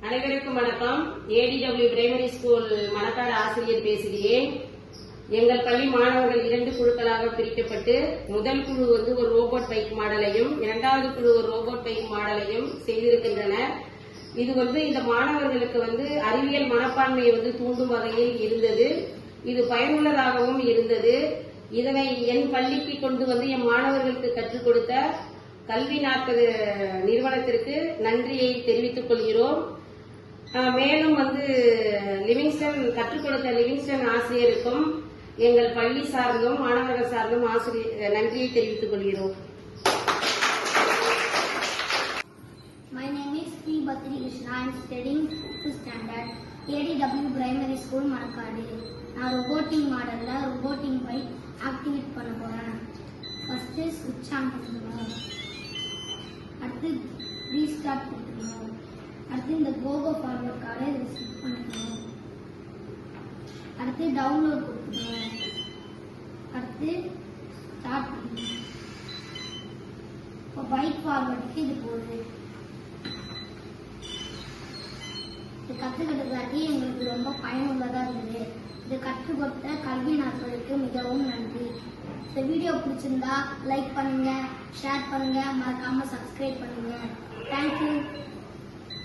அனைவருக்கும் வணக்கம். ADW primary school Manakkadu ஆசிரியர் பேசுகிறேன். எங்கள் பள்ளி மாணவர்கள் 2 குழுக்களாக பிரிக்கப்பட்டு முதல் குழு ஒரு ரோபோட் பைக் மாடலையும் இரண்டாவது குழு ஒரு ரோபோட் பைக் மாடலையும் செய்திருக்கின்றனர். இது இந்த மாணவர்களுக்கு அறிவியல் மனப்பான்மையை தூண்டும் வகையில் இருந்தது. இது பயனுள்ளதாகவும் இருந்தது. இதனை என் பள்ளிக்கு கொண்டு என் மாணவர்களுக்கு கற்றுக் கொடுத்த கல்வி நாற்பது நிறுவனத்திற்கு நன்றியை தெரிவித்துக் கொள்கிறோம். மேலும் லிவிங்ஸ்டன் கற்றுக் கொடுத்த லிவிங்ஸ்டன் ஆசிரியருக்கும் எங்கள் பள்ளி சார்ந்தும் மாணவர்கள் சார்ந்தும் நன்றியை தெரிவித்துக் கொள்கிறோம். My name is P. Batri Krishna. I am studying 5th standard ADW Primary School Manakadu. நான் roboting மாடல்ல roboting பைக் ஆக்டிவேட் பண்ண போறேன். ஃபர்ஸ்ட் ஸ்விட்ச் ஆன் பண்ணணும். அடுத்து ரீஸ்டார்ட் பண்ணணும். அடுத்து இந்த கோகோ ஃபார்வர்ட் கார்டை இதில் ஸ்விட்ச் பண்ணிக்கணும். அடுத்து டவுன்லோட் கொடுக்கணும். அடுத்து ஸ்டார்ட் பண்ணணும். இப்போ பைக் ஃபார்வர்டுக்கு இது போகுது. இது கற்றுக்கிட்டதாட்டி எங்களுக்கு ரொம்ப பயனுள்ளதாக இருந்தது. இது கற்றுக் கொடுத்த கல்வி நாட்களுக்கு மிகவும் நன்றி. இந்த வீடியோ பிடிச்சிருந்தா லைக் பண்ணுங்க, ஷேர் பண்ணுங்க, மறக்காம சப்ஸ்கிரைப் பண்ணுங்க. தேங்க்யூ.